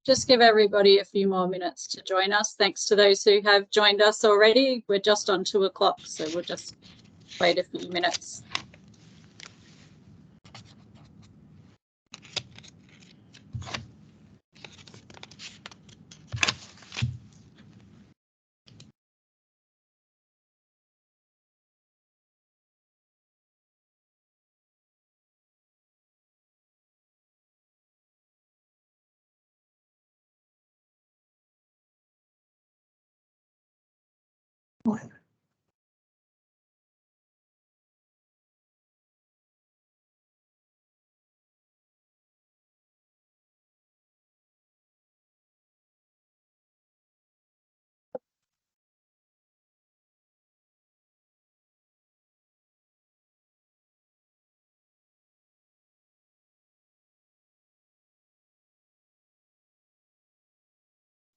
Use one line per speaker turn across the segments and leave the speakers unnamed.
just give everybody a few more minutes to join us. Thanks to those who have joined us already. We're just on 2 o'clock, so we'll just wait a few minutes.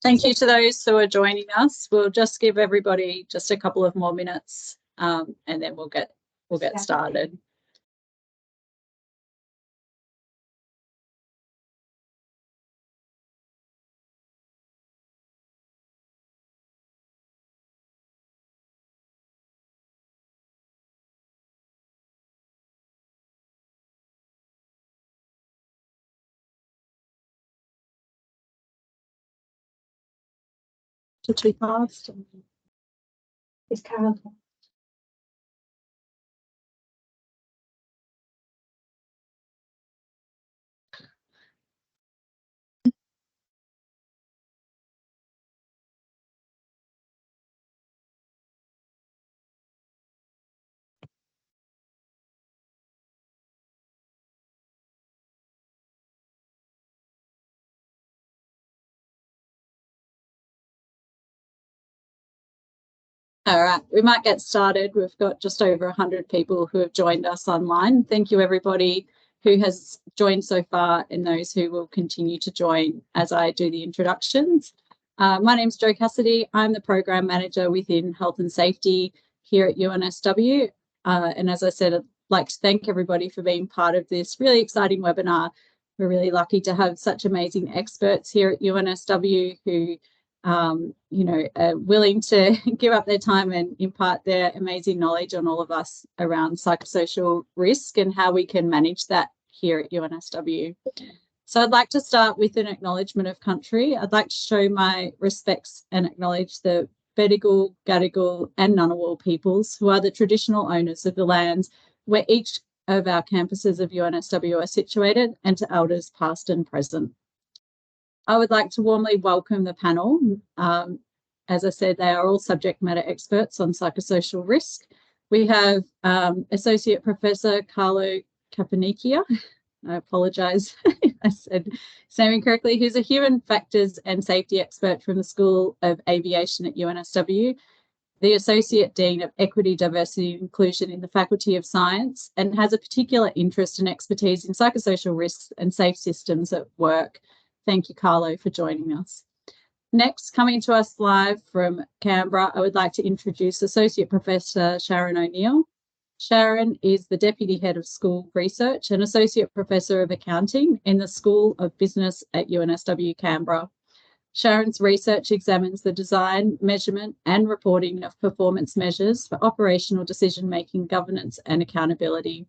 Thank you to those who are joining us. We'll just give everybody just a couple of more minutes, and then we'll get started. Too fast.
It's Carol.
All right, we might get started. We've got just over 100 people who have joined us online. Thank you, everybody who has joined so far and those who will continue to join as I do the introductions. My name's Jo Cassidy. I'm the Program Manager within Health and Safety here at UNSW. And as I said, I'd like to thank everybody for being part of this really exciting webinar. We're really lucky to have such amazing experts here at UNSW who are willing to give up their time and impart their amazing knowledge on all of us around psychosocial risk and how we can manage that here at UNSW. So I'd like to start with an acknowledgement of country. I'd like to show my respects and acknowledge the Bedigal, Gadigal and Ngunnawal peoples who are the traditional owners of the lands where each of our campuses of UNSW are situated, and to elders past and present. I would like to warmly welcome the panel. As I said, they are all subject matter experts on psychosocial risk. We have Associate Professor Carlo Caponecchia. I apologise if I said his name incorrectly, who's a human factors and safety expert from the School of Aviation at UNSW, the Associate Dean of Equity, Diversity and Inclusion in the Faculty of Science, and has a particular interest and expertise in psychosocial risks and safe systems at work. Thank you, Carlo, for joining us. Next, coming to us live from Canberra, I would like to introduce Associate Professor Sharron O'Neil. Sharron is the Deputy Head of School Research and Associate Professor of Accounting in the School of Business at UNSW Canberra. Sharron's research examines the design, measurement and reporting of performance measures for operational decision-making, governance and accountability.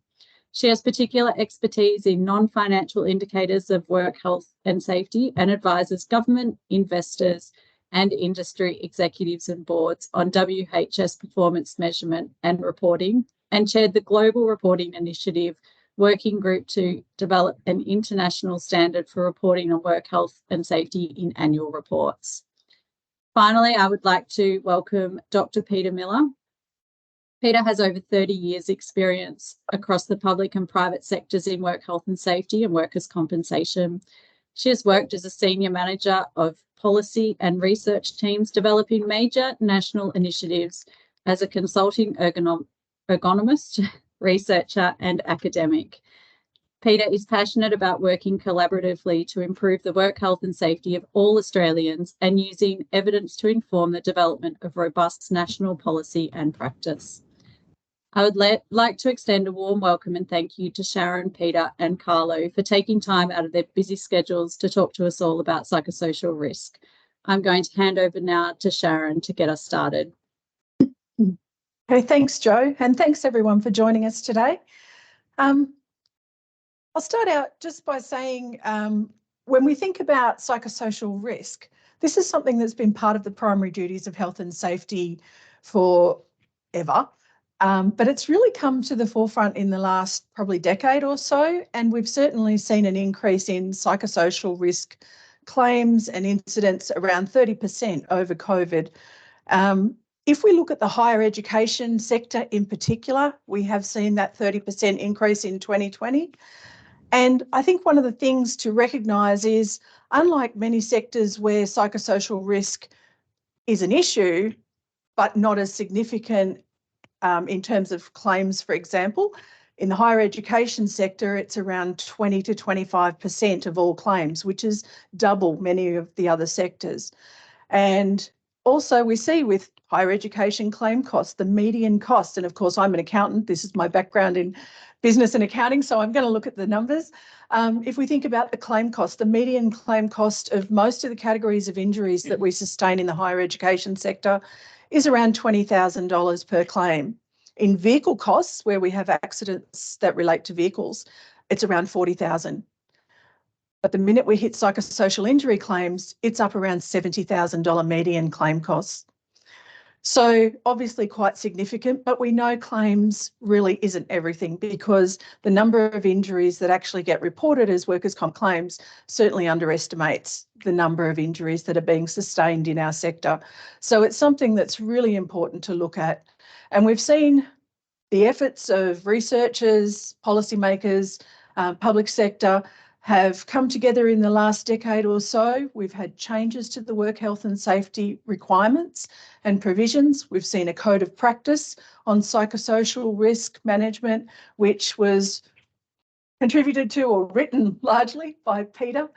She has particular expertise in non-financial indicators of work health and safety and advises government, investors and industry executives and boards on WHS performance measurement and reporting, and chaired the Global Reporting Initiative Working Group to develop an international standard for reporting on work health and safety in annual reports. Finally, I would like to welcome Dr. Peta Miller. Peta has over 30 years' experience across the public and private sectors in work health and safety and workers' compensation. She has worked as a senior manager of policy and research teams developing major national initiatives as a consulting ergonomist, researcher and academic. Peta is passionate about working collaboratively to improve the work health and safety of all Australians and using evidence to inform the development of robust national policy and practice. I would like to extend a warm welcome and thank you to Sharron, Peta and Carlo for taking time out of their busy schedules to talk to us all about psychosocial risk. I'm going to hand over now to Sharron to get us started.
Okay, thanks, Jo, and thanks everyone for joining us today. I'll start out just by saying when we think about psychosocial risk, this is something that's been part of the primary duties of health and safety forever, but it's really come to the forefront in the last probably decade or so, and we've certainly seen an increase in psychosocial risk claims and incidents around 30% over COVID. If we look at the higher education sector in particular, we have seen that 30% increase in 2020. And I think one of the things to recognise is, unlike many sectors where psychosocial risk is an issue, but not as significant in terms of claims, for example, in the higher education sector, it's around 20 to 25% of all claims, which is double many of the other sectors. And also we see with higher education claim costs, the median cost, and of course I'm an accountant, this is my background in business and accounting, so I'm going to look at the numbers. If we think about the claim cost, the median claim cost of most of the categories of injuries that we sustain in the higher education sector is around $20,000 per claim. In vehicle costs, where we have accidents that relate to vehicles, it's around $40,000. But the minute we hit psychosocial injury claims, it's up around $70,000 median claim costs. So obviously quite significant, but we know claims really isn't everything, because the number of injuries that actually get reported as workers' comp claims certainly underestimates the number of injuries that are being sustained in our sector. So it's something that's really important to look at. And we've seen the efforts of researchers, policymakers, public sector have come together in the last decade or so. We've had changes to the work health and safety requirements and provisions. We've seen a code of practice on psychosocial risk management, which was contributed to or written largely by Peta.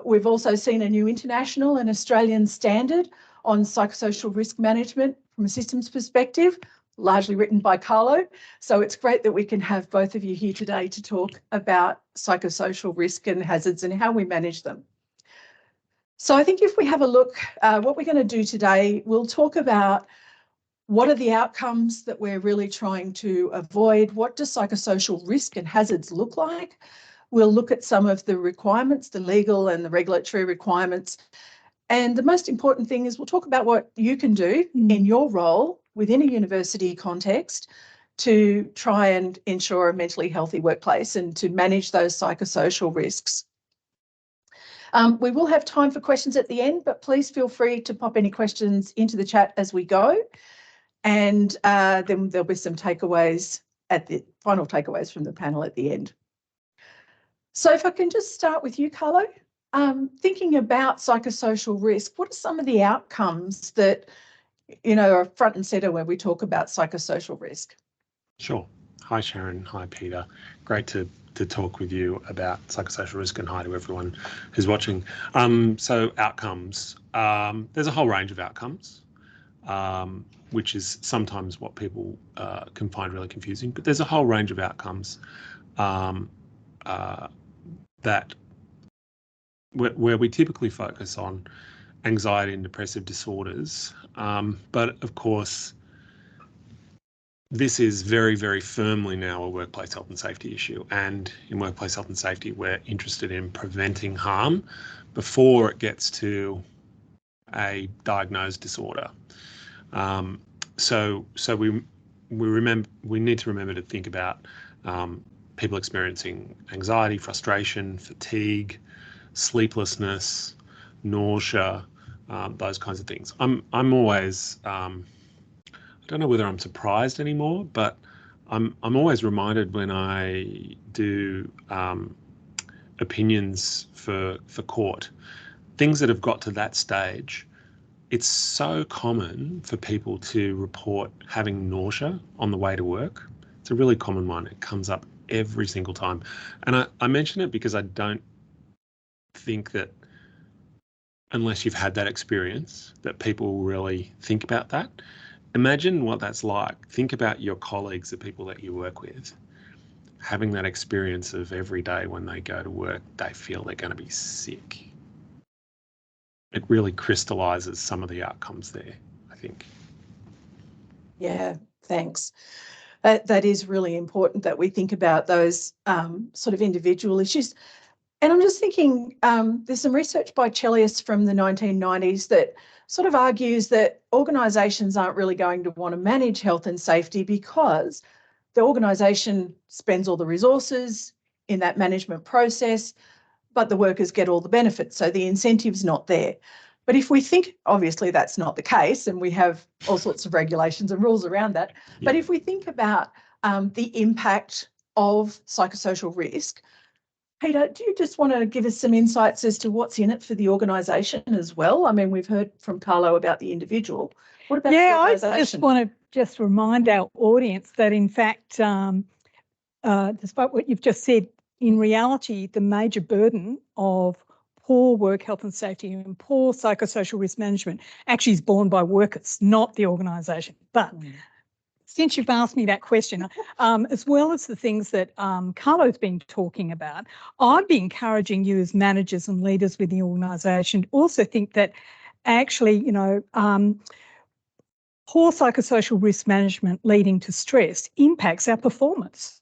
We've also seen a new international and Australian standard on psychosocial risk management from a systems perspective, largely written by Carlo. So it's great that we can have both of you here today to talk about psychosocial risk and hazards and how we manage them. So I think if we have a look, what we're going to do today, we'll talk about what are the outcomes that we're really trying to avoid, what does psychosocial risk and hazards look like. We'll look at some of the requirements, the legal and the regulatory requirements. And the most important thing is we'll talk about what you can do in your role within a university context to try and ensure a mentally healthy workplace and to manage those psychosocial risks. We will have time for questions at the end, but please feel free to pop any questions into the chat as we go. And then there'll be some takeaways at the final takeaways from the panel at the end. So if I can just start with you, Carlo. Thinking about psychosocial risk, what are some of the outcomes that, you know, are front and centre when we talk about psychosocial risk?
Sure. Hi, Sharron. Hi, Peta. Great to talk with you about psychosocial risk, and hi to everyone who's watching. So outcomes, there's a whole range of outcomes, which is sometimes what people can find really confusing, but there's a whole range of outcomes that where we typically focus on anxiety and depressive disorders. But of course, this is very, very firmly now a workplace health and safety issue. And in workplace health and safety, we're interested in preventing harm before it gets to a diagnosed disorder. So we need to remember to think about people experiencing anxiety, frustration, fatigue, sleeplessness, nausea, those kinds of things. I'm always, I don't know whether I'm surprised anymore, but I'm always reminded when I do opinions for court, things that have got to that stage. It's so common for people to report having nausea on the way to work. It's a really common one. It comes up every single time. And I mention it because I don't think that unless you've had that experience that people really think about that. imagine what that's like. Think about your colleagues, the people that you work with, having that experience of every day when they go to work, they feel they're going to be sick. It really crystallizes some of the outcomes there, I think.
Yeah, thanks. That is really important that we think about those sort of individual issues. And I'm just thinking, there's some research by Chelius from the 1990s that sort of argues that organisations aren't really going to want to manage health and safety because the organisation spends all the resources in that management process, but the workers get all the benefits, so the incentive's not there. But if we think, obviously that's not the case, and we have all sorts of regulations and rules around that, but if we think about the impact of psychosocial risk, Peter, do you just want to give us some insights as to what's in it for the organisation as well? I mean, we've heard from Carlo about the individual. What about the organisation?
I just want to remind our audience that, in fact, despite what you've just said, in reality, the major burden of poor work health and safety and poor psychosocial risk management actually is borne by workers, not the organisation. But since you've asked me that question, as well as the things that Carlo's been talking about, I'd be encouraging you as managers and leaders within the organisation to also think that actually, poor psychosocial risk management leading to stress impacts our performance.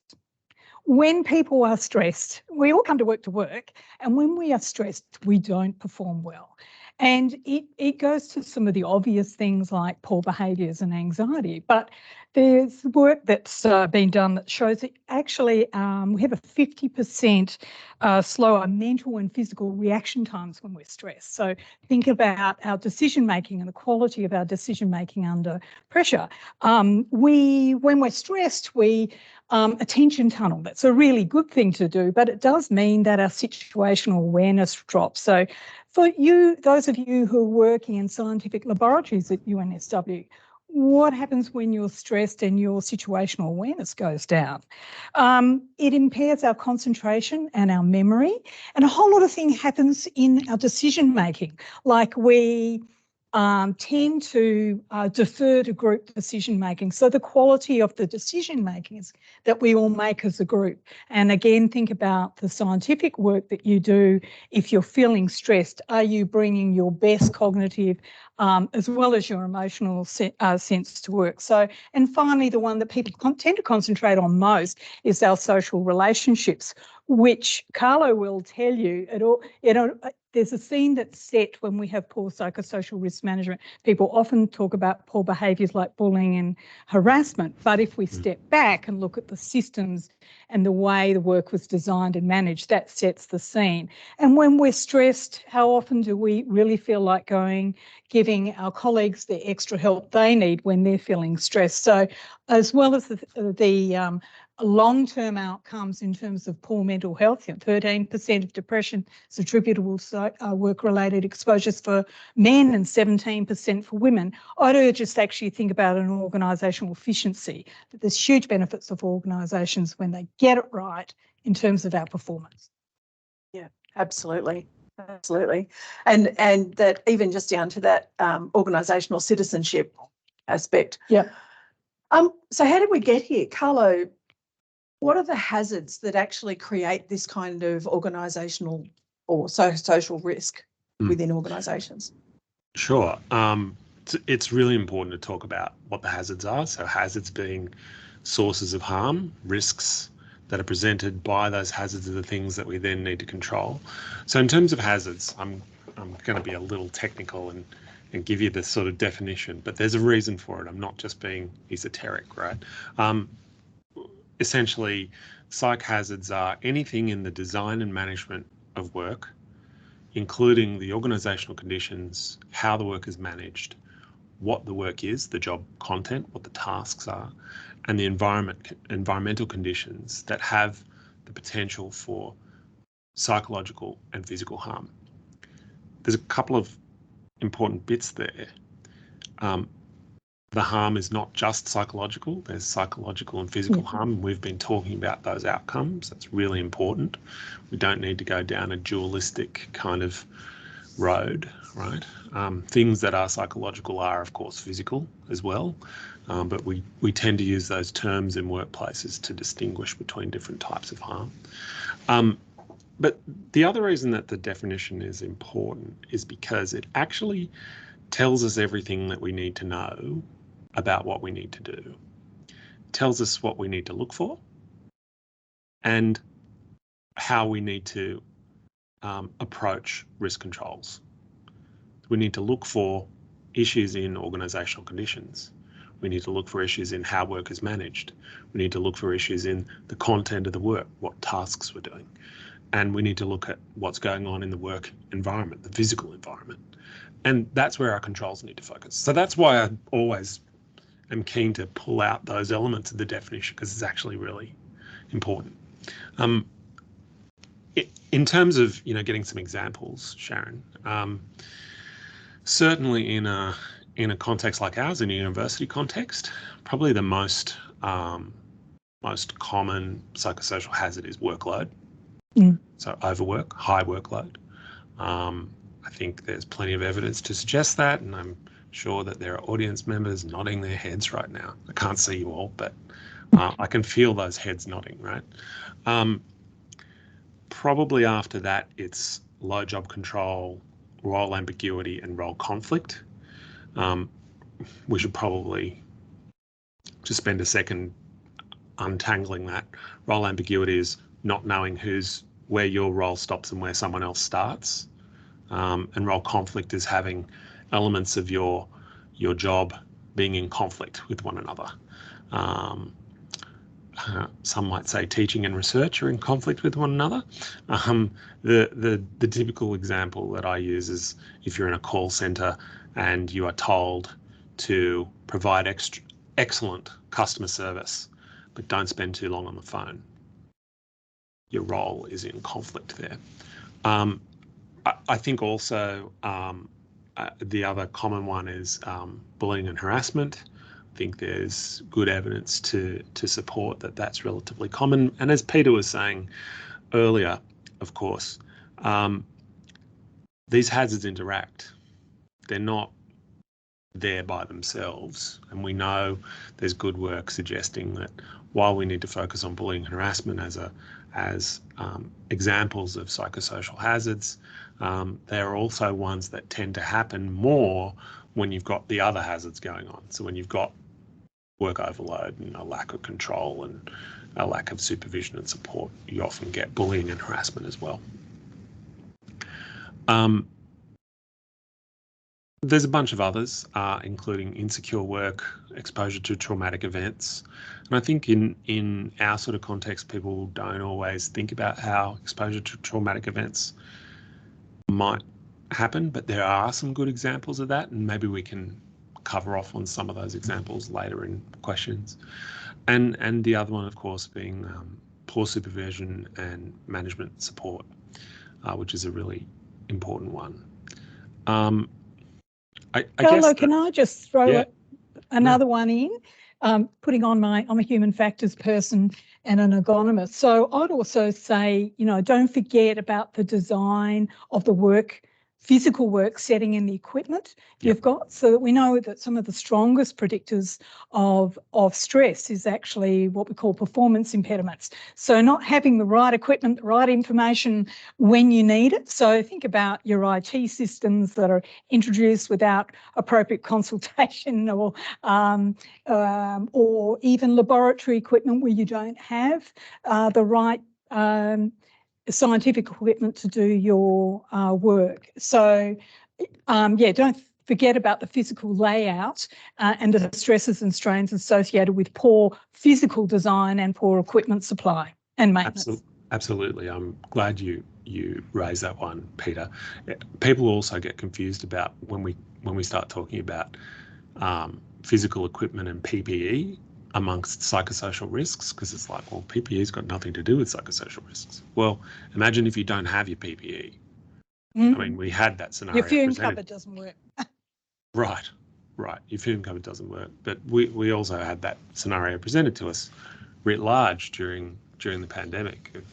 When people are stressed, we all come to work, and when we are stressed, we don't perform well. And it goes to some of the obvious things like poor behaviours and anxiety. But there's work that's been done that shows that actually we have a 50% slower mental and physical reaction times when we're stressed. So think about our decision-making and the quality of our decision-making under pressure. When we're stressed, we attention tunnel. That's a really good thing to do, but it does mean that our situational awareness drops. So for you, those of you who are working in scientific laboratories at UNSW, what happens when you're stressed and your situational awareness goes down? It impairs our concentration and our memory, and a whole lot of things happens in our decision making, like we tend to defer to group decision making. So the quality of the decision making is that we all make as a group. And again, think about the scientific work that you do. If you're feeling stressed, are you bringing your best cognitive as well as your emotional sense to work? So, and finally, the one that people tend to concentrate on most is our social relationships, which Carlo will tell you, there's a scene that's set when we have poor psychosocial risk management. People often talk about poor behaviours like bullying and harassment, but if we step back and look at the systems and the way the work was designed and managed, that sets the scene. And when we're stressed, how often do we really feel like giving our colleagues the extra help they need when they're feeling stressed? So as well as the long-term outcomes in terms of poor mental health, 13% of depression is attributable to work-related exposures for men and 17% for women. I'd urge us to actually think about an organisational efficiency, that there's huge benefits of organisations when they get it right in terms of our performance.
Yeah, absolutely. Absolutely. And that even just down to that organisational citizenship aspect.
Yeah.
So how did we get here? Carlo, what are the hazards that actually create this kind of organisational or social risk within organisations?
Sure. It's really important to talk about what the hazards are. So hazards being sources of harm, risks that are presented by those hazards are the things that we then need to control. So in terms of hazards, I'm going to be a little technical and give you the sort of definition, but there's a reason for it. I'm not just being esoteric, right? Essentially, psych hazards are anything in the design and management of work, including the organisational conditions, how the work is managed, what the work is, the job content, what the tasks are, and the environmental conditions that have the potential for psychological and physical harm. There's a couple of important bits there. The harm is not just psychological, there's psychological and physical harm. We've been talking about those outcomes. That's really important. We don't need to go down a dualistic kind of road, right? Things that are psychological are, of course, physical as well, but we tend to use those terms in workplaces to distinguish between different types of harm. But the other reason that the definition is important is because it actually tells us everything that we need to know about what we need to do. It tells us what we need to look for and how we need to approach risk controls. We need to look for issues in organisational conditions. We need to look for issues in how work is managed. We need to look for issues in the content of the work, what tasks we're doing. And we need to look at what's going on in the work environment, the physical environment. And that's where our controls need to focus. So that's why I always am keen to pull out those elements of the definition, because it's actually really important. In terms of getting some examples, Sharron, certainly in a context like ours, in a university context, probably the most common psychosocial hazard is workload. So overwork, high workload. I think there's plenty of evidence to suggest that, and I'm sure that there are audience members nodding their heads right now. I can't see you all, but I can feel those heads nodding, right? Probably after that, it's low job control, role ambiguity, and role conflict. We should probably just spend a second untangling that. Role ambiguity is not knowing where your role stops and where someone else starts. And role conflict is having elements of your job being in conflict with one another. Some might say teaching and research are in conflict with one another. The typical example that I use is if you're in a call center and you are told to provide excellent customer service, but don't spend too long on the phone. Your role is in conflict there. I think also the other common one is bullying and harassment. I think there's good evidence to support that that's relatively common. And as Peter was saying earlier, of course, these hazards interact. They're not there by themselves. And we know there's good work suggesting that while we need to focus on bullying and harassment as examples of psychosocial hazards, there are also ones that tend to happen more when you've got the other hazards going on. So when you've got work overload and a lack of control and a lack of supervision and support, you often get bullying and harassment as well. There's a bunch of others, including insecure work, exposure to traumatic events. And I think in our sort of context, people don't always think about how exposure to traumatic events might happen, but there are some good examples of that, and maybe we can cover off on some of those examples later in questions. And the other one, of course, being poor supervision and management support, which is a really important one.
Carlo, can I just throw another one in? Putting on I'm a human factors person and an ergonomist. So I'd also say, don't forget about the design of the physical work setting and the equipment you've got, so that we know that some of the strongest predictors of stress is actually what we call performance impediments. So not having the right equipment, the right information when you need it. So think about your IT systems that are introduced without appropriate consultation, or even laboratory equipment where you don't have the right scientific equipment to do your work. So don't forget about the physical layout and the stresses and strains associated with poor physical design and poor equipment supply and maintenance.
Absolutely. I'm glad you raised that one, Peter. People also get confused about when we start talking about physical equipment and PPE amongst psychosocial risks, because it's like, well, PPE's got nothing to do with psychosocial risks. Well, imagine if you don't have your PPE. I mean, we had that scenario.
Your fume cupboard doesn't work.
Right. Your fume cupboard doesn't work. But we also had that scenario presented to us writ large during the pandemic of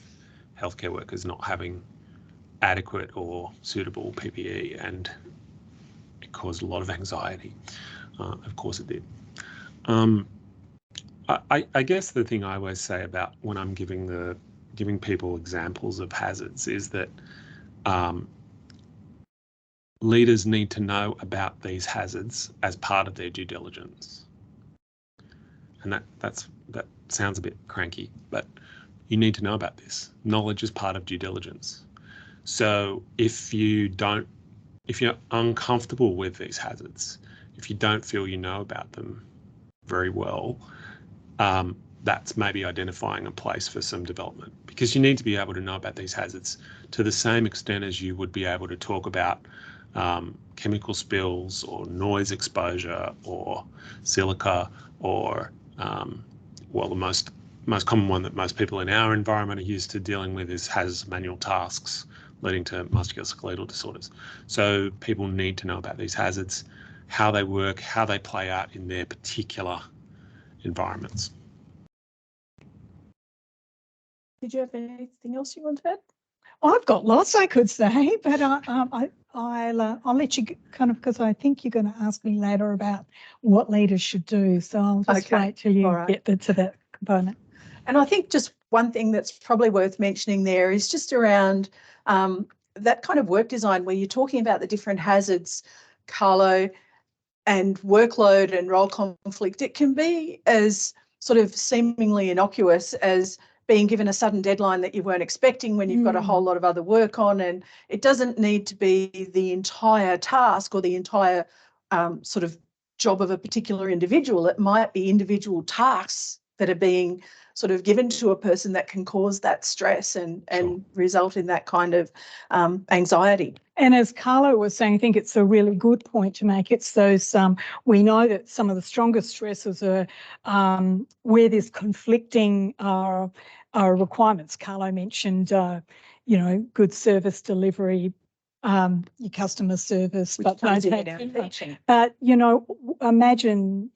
healthcare workers not having adequate or suitable PPE, and it caused a lot of anxiety. Of course it did. I guess the thing I always say about when I'm giving people examples of hazards is that leaders need to know about these hazards as part of their due diligence. And that sounds a bit cranky, but you need to know about this. Knowledge is part of due diligence. So if you're uncomfortable with these hazards, if you don't feel you know about them very well, that's maybe identifying a place for some development, because you need to be able to know about these hazards to the same extent as you would be able to talk about chemical spills or noise exposure or silica or, well, the most common one that most people in our environment are used to dealing with is hazardous manual tasks leading to musculoskeletal disorders. So people need to know about these hazards, how they work, how they play out in their particular environments.
Did you have anything else you want to add?
I've got lots I could say, but I'll let you kind of, because I think you're going to ask me later about what leaders should do. So I'll just wait till you get to that component.
And I think just one thing that's probably worth mentioning there is just around that kind of work design where you're talking about the different hazards, Carlo, and workload and role conflict. It can be as sort of seemingly innocuous as being given a sudden deadline that you weren't expecting when you've got a whole lot of other work on, and it doesn't need to be the entire task or the entire sort of job of a particular individual. It might be individual tasks that are being sort of given to a person that can cause that stress and result in that kind of anxiety.
And as Carlo was saying, I think it's a really good point to make. It's those, we know that some of the strongest stresses are where there's conflicting requirements. Carlo mentioned, good service delivery, your customer service,
Which comes in our teaching.
But, imagine,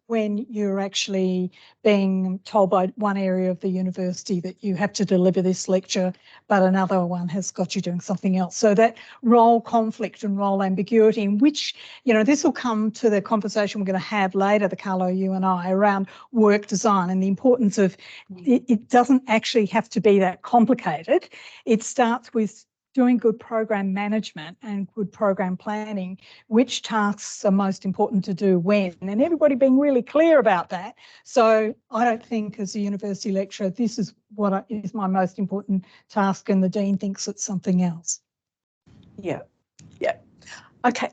when you're actually being told by one area of the university that you have to deliver this lecture, but another one has got you doing something else. So that role conflict and role ambiguity, in which, this will come to the conversation we're going to have later, the Carlo, you and I, around work design and the importance of it doesn't actually have to be that complicated. It starts with doing good program management and good program planning, which tasks are most important to do when, and everybody being really clear about that. So I don't think as a university lecturer, this is what is my most important task, and the Dean thinks it's something else.
Yeah. Okay,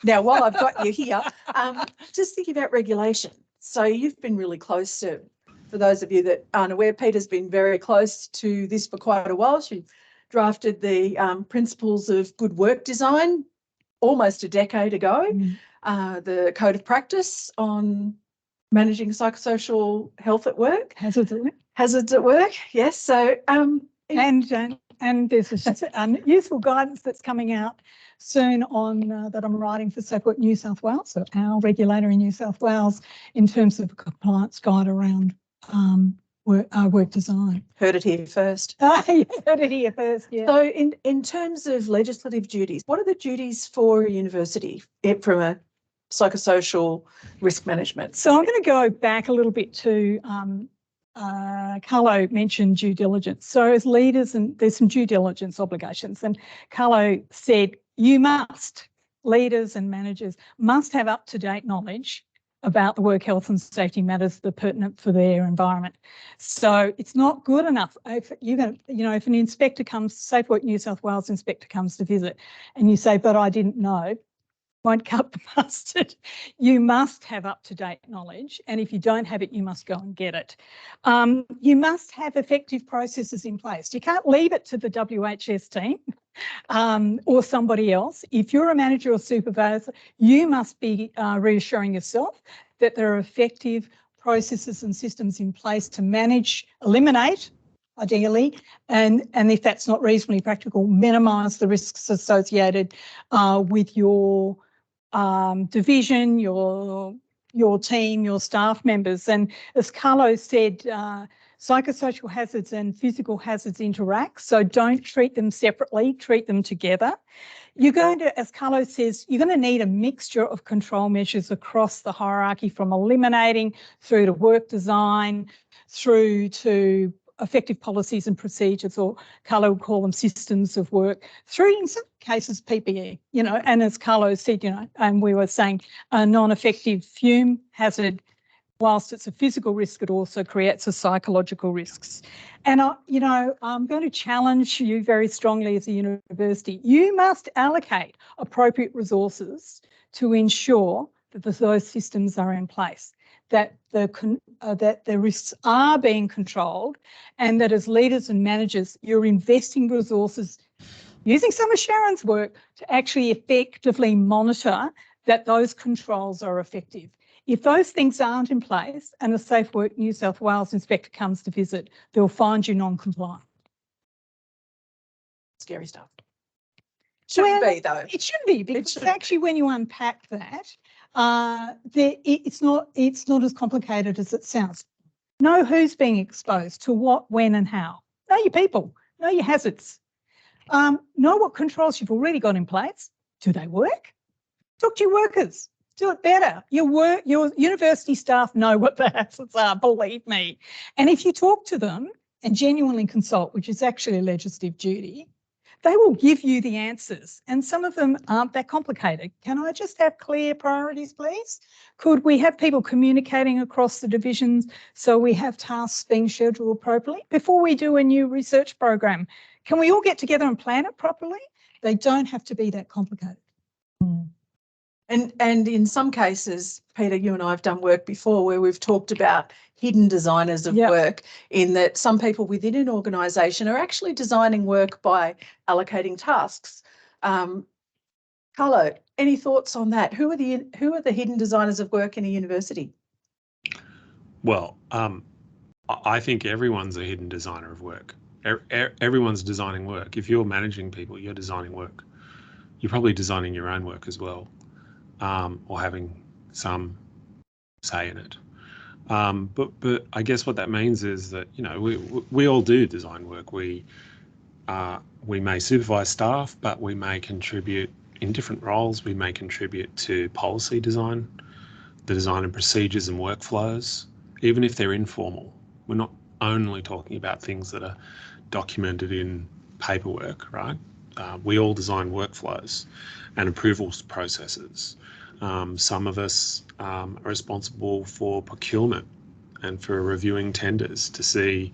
now while I've got you here, just thinking about regulation. So you've been really close to, for those of you that aren't aware, Peta's been very close to this for quite a while. She drafted the principles of good work design almost a decade ago, the code of practice on managing psychosocial health at work. Hazards at work, yes. So
and there's a useful guidance that's coming out soon on that I'm writing for Safe Work New South Wales, so our regulator in New South Wales, in terms of a compliance guide around work design.
Heard it here first.
You heard it here first, yeah.
So in terms of legislative duties, what are the duties for a university from a psychosocial risk management?
So I'm going to go back a little bit to Carlo mentioned due diligence. So as leaders, and there's some due diligence obligations, and Carlo said leaders and managers must have up-to-date knowledge about the work health and safety matters that are pertinent for their environment. So it's not good enough if you're going to, if an inspector comes, Safe Work New South Wales inspector comes to visit, and you say, but I didn't know, won't cut the mustard. You must have up-to-date knowledge, and if you don't have it, you must go and get it. You must have effective processes in place. You can't leave it to the WHS team or somebody else. If you're a manager or supervisor, you must be reassuring yourself that there are effective processes and systems in place to manage, eliminate, ideally, and if that's not reasonably practical, minimise the risks associated with your division, your team, your staff members. And as Carlo said, Psychosocial hazards and physical hazards interact, so don't treat them separately, treat them together. You're going to, as Carlo says, you're going to need a mixture of control measures across the hierarchy, from eliminating through to work design, through to effective policies and procedures, or Carlo would call them systems of work, through in some cases PPE, you know, and as Carlo said, you know, and we were saying a non-effective fume hazard, whilst it's a physical risk, it also creates a psychological risks. And, you know, I'm going to challenge you very strongly as a university. You must allocate appropriate resources to ensure that those systems are in place, that the risks are being controlled, and that as leaders and managers, you're investing resources using some of Sharron's work to actually effectively monitor that those controls are effective. If those things aren't in place and a Safe Work New South Wales inspector comes to visit, they'll find you non-compliant.
Scary stuff. Shouldn't be though.
It should be, because actually when you unpack that, it's not as complicated as it sounds. Know who's being exposed to what, when and how. Know your people, know your hazards. Know what controls you've already got in place. Do they work? Talk to your workers. Do it better. Your university staff know what the hazards are, believe me. And if you talk to them and genuinely consult, which is actually a legislative duty, they will give you the answers. And some of them aren't that complicated. Can I just have clear priorities, please? Could we have people communicating across the divisions so we have tasks being scheduled appropriately? Before we do a new research program, can we all get together and plan it properly? They don't have to be that complicated.
And in some cases, Peta, you and I have done work before where we've talked about hidden designers of work, in that some people within an organisation are actually designing work by allocating tasks. Carlo, any thoughts on that? Who are the hidden designers of work in a university?
Well, I think everyone's a hidden designer of work. Everyone's designing work. If you're managing people, you're designing work. You're probably designing your own work as well. Or having some say in it. But I guess what that means is that, you know, we all do design work. We may supervise staff, but we may contribute in different roles. We may contribute to policy design, the design of procedures and workflows, even if they're informal. We're not only talking about things that are documented in paperwork, right? We all design workflows and approvals processes. Some of us are responsible for procurement and for reviewing tenders to see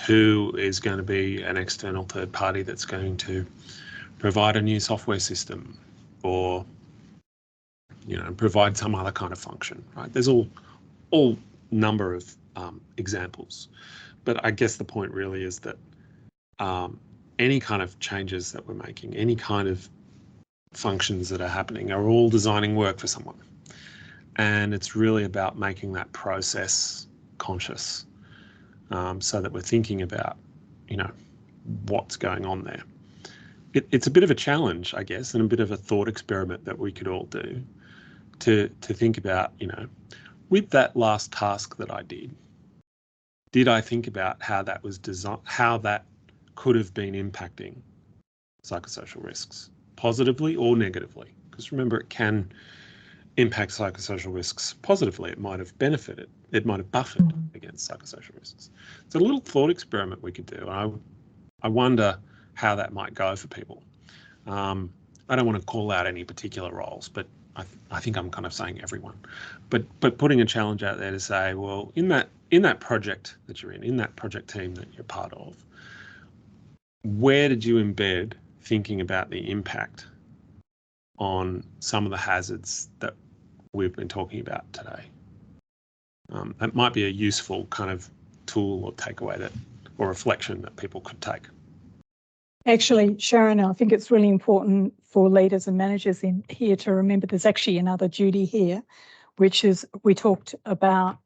who is going to be an external third party that's going to provide a new software system, or, you know, provide some other kind of function, right? There's all number of examples. But I guess the point really is that any kind of changes that we're making, any kind of functions that are happening, are all designing work for someone. And it's really about making that process conscious, so that we're thinking about, you know, what's going on there. It's a bit of a challenge, I guess, and a bit of a thought experiment that we could all do to think about, you know, with that last task that I did I think about how that was designed, how that could have been impacting psychosocial risks, positively or negatively? Because remember, it can impact psychosocial risks positively. It might have benefited, it might have buffered against psychosocial risks. It's a little thought experiment we could do. I wonder how that might go for people. I don't want to call out any particular roles, but I think I'm kind of saying everyone. But putting a challenge out there to say, well, in that project that you're in that project team that you're part of, where did you embed thinking about the impact on some of the hazards that we've been talking about today? That might be a useful kind of tool or takeaway or reflection that people could take.
Actually, Sharron, I think it's really important for leaders and managers in here to remember there's actually another duty here, which is we talked about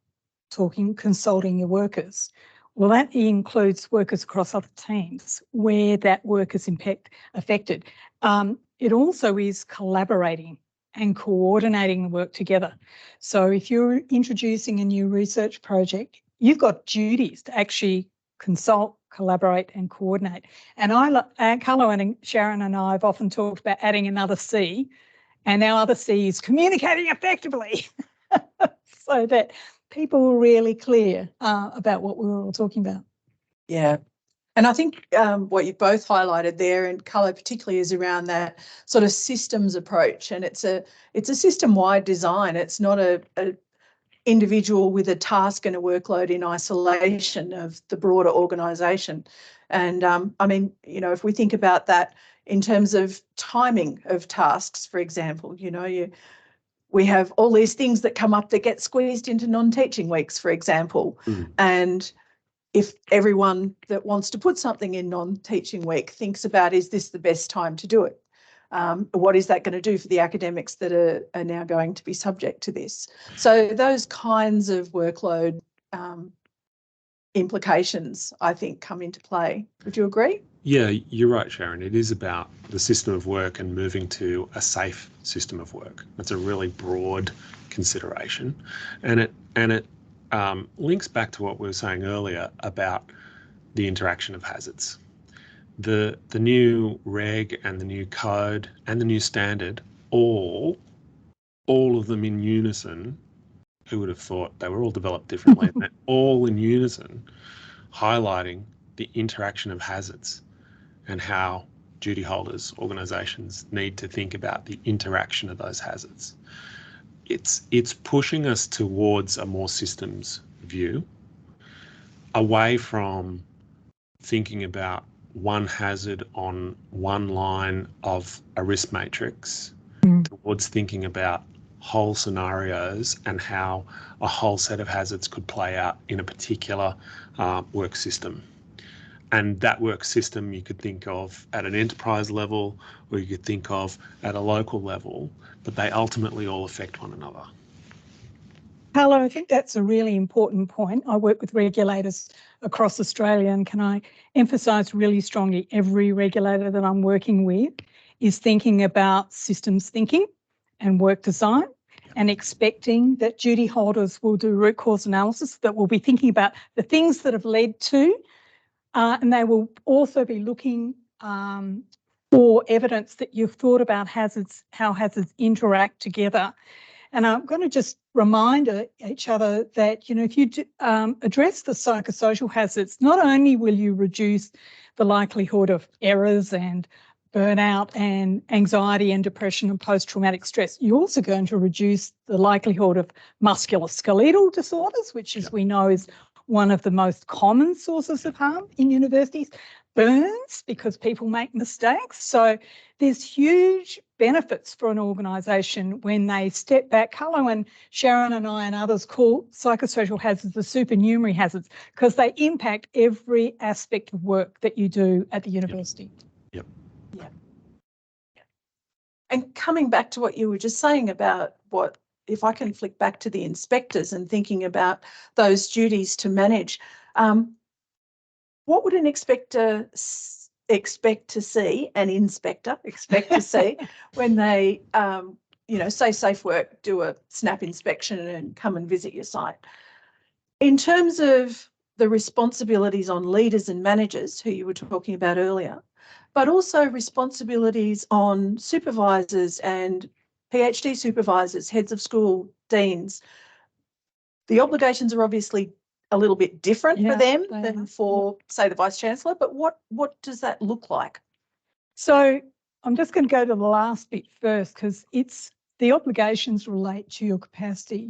consulting your workers. Well, that includes workers across other teams where that work is affected. It also is collaborating and coordinating the work together. So if you're introducing a new research project, you've got duties to actually consult, collaborate and coordinate. And Carlo and Sharron and I have often talked about adding another C, and our other C is communicating effectively so that people were really clear about what we were all talking about.
Yeah. And I think what you both highlighted there, and Carlo particularly, is around that sort of systems approach. And it's a system-wide design. It's not a individual with a task and a workload in isolation of the broader organisation. And I mean, you know, if we think about that in terms of timing of tasks, for example, you know, we have all these things that come up that get squeezed into non-teaching weeks, for example. And if everyone that wants to put something in non-teaching week thinks about, is this the best time to do it? What is that going to do for the academics that are now going to be subject to this? So those kinds of workload implications, I think, come into play. Would you agree?
Yeah, you're right, Sharron. It is about the system of work and moving to a safe system of work. That's a really broad consideration, and it links back to what we were saying earlier about the interaction of hazards. The new reg and the new code and the new standard, all of them in unison. Who would have thought? They were all developed differently, but all in unison, highlighting the interaction of hazards and how duty holders, organisations need to think about the interaction of those hazards. It's pushing us towards a more systems view, away from thinking about one hazard on one line of a risk matrix, towards thinking about whole scenarios and how a whole set of hazards could play out in a particular work system. And that work system you could think of at an enterprise level, or you could think of at a local level, but they ultimately all affect one another.
Carlo, I think that's a really important point. I work with regulators across Australia, and can I emphasise really strongly, every regulator that I'm working with is thinking about systems thinking and work design, and expecting that duty holders will do root cause analysis, that will be thinking about the things that have led to, and they will also be looking for evidence that you've thought about hazards, how hazards interact together. And I'm going to just remind each other that, you know, if you address the psychosocial hazards, not only will you reduce the likelihood of errors and burnout and anxiety and depression and post-traumatic stress, you're also going to reduce the likelihood of musculoskeletal disorders, which, as we know, is one of the most common sources of harm in universities, burns because people make mistakes. So there's huge benefits for an organisation when they step back. Carlo and Sharron and I and others call psychosocial hazards the supernumerary hazards, because they impact every aspect of work that you do at the university.
Yep.
And coming back to what you were just saying about what, if I can flick back to the inspectors and thinking about those duties to manage, what would an inspector expect to see when they, you know, say Safe Work, do a snap inspection and come and visit your site? In terms of the responsibilities on leaders and managers, who you were talking about earlier, but also responsibilities on supervisors and PhD supervisors, heads of school, deans. The obligations are obviously a little bit different for them than for, say, the Vice-Chancellor, but what does that look like?
So I'm just going to go to the last bit first, because it's the obligations relate to your capacity,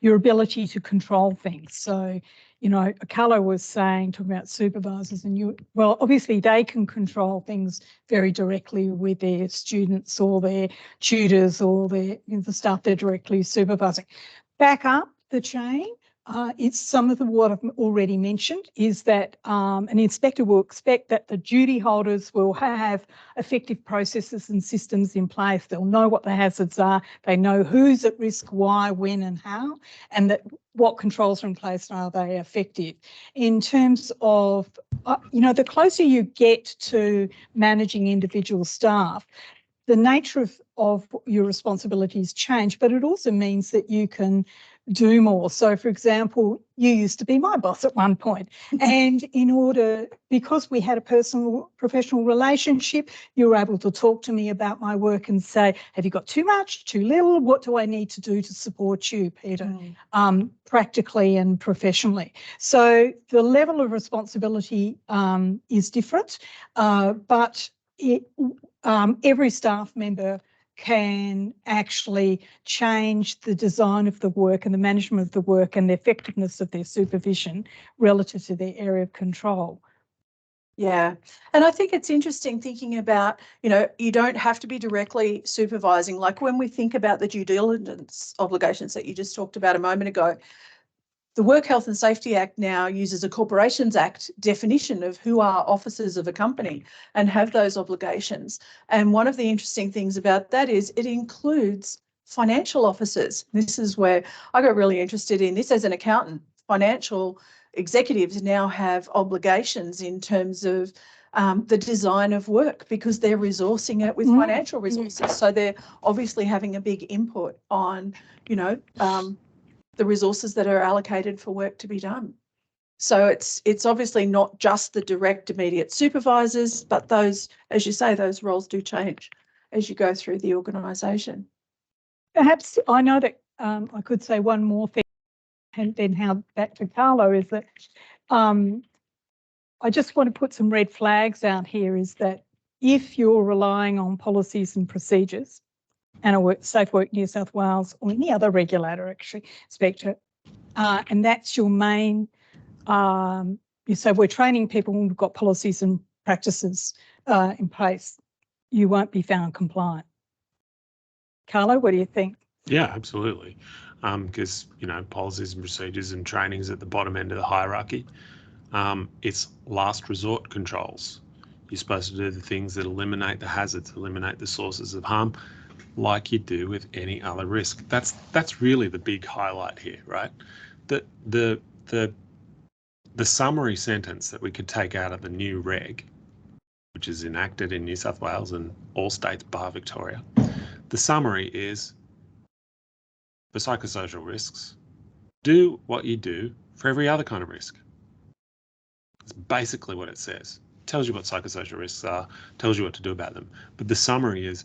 your ability to control things. So, you know, Carlo was saying, talking about supervisors, and well, obviously they can control things very directly with their students or their tutors or their, you know, the staff they're directly supervising. Back up the chain, it's some of what I've already mentioned, is that an inspector will expect that the duty holders will have effective processes and systems in place. They'll know what the hazards are. They know who's at risk, why, when and how, and that what controls are in place and are they effective. In terms of, you know, the closer you get to managing individual staff, the nature of your responsibilities change, but it also means that you can do more. So, for example, you used to be my boss at one point, and because we had a professional relationship, you were able to talk to me about my work and say, have you got too much, too little? What do I need to do to support you, Peter, practically and professionally? So the level of responsibility is different, but every staff member can actually change the design of the work and the management of the work and the effectiveness of their supervision relative to their area of control.
Yeah, and I think it's interesting thinking about, you don't have to be directly supervising. Like when we think about the due diligence obligations that you just talked about a moment ago, the Work Health and Safety Act now uses a Corporations Act definition of who are officers of a company and have those obligations. And one of the interesting things about that is it includes financial officers. This is where I got really interested in this as an accountant. Financial executives now have obligations in terms of the design of work because they're resourcing it with financial resources. So they're obviously having a big input on, the resources that are allocated for work to be done. So it's obviously not just the direct immediate supervisors, but those, as you say, those roles do change as you go through the organisation.
Perhaps I know that I could say one more thing and then hand back to Carlo is that I just want to put some red flags out here is that if you're relying on policies and procedures, and Safe Work New South Wales or any other regulator actually, Spectre, and that's your main, so we're training people when we've got policies and practices in place, you won't be found compliant. Carlo, what do you think?
Yeah, absolutely. Because, policies and procedures and training is at the bottom end of the hierarchy. It's last resort controls. You're supposed to do the things that eliminate the hazards, eliminate the sources of harm, like you do with any other risk. That's really the big highlight here, right? The summary sentence that we could take out of the new reg, which is enacted in New South Wales and all states bar Victoria, the summary is, for psychosocial risks, do what you do for every other kind of risk. That's basically what it says. It tells you what psychosocial risks are, tells you what to do about them. But the summary is,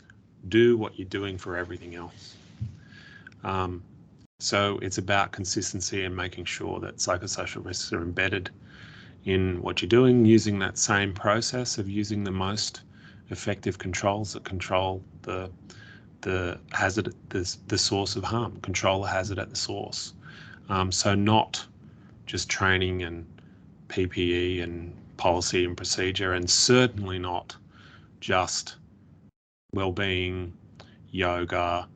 do what you're doing for everything else. So it's about consistency and making sure that psychosocial risks are embedded in what you're doing, using that same process of using the most effective controls that control the hazard, the source of harm, control the hazard at the source. So not just training and PPE and policy and procedure, and certainly not just well-being, yoga,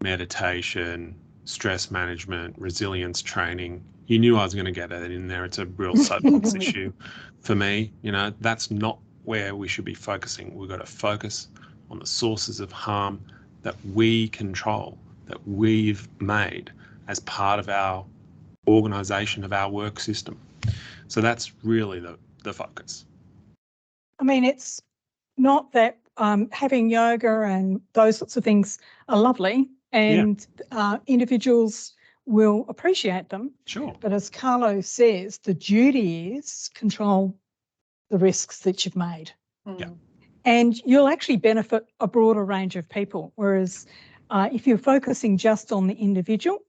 meditation, stress management, resilience training. You knew I was going to get that in there. It's a real soapbox issue for me. That's not where we should be focusing. We've got to focus on the sources of harm that we control, that we've made as part of our organisation of our work system. So that's really the focus.
I mean, it's not that having yoga and those sorts of things are lovely and individuals will appreciate them.
Sure.
But as Carlo says, the duty is control the risks that you've made.
Yeah.
And you'll actually benefit a broader range of people. Whereas if you're focusing just on the individual,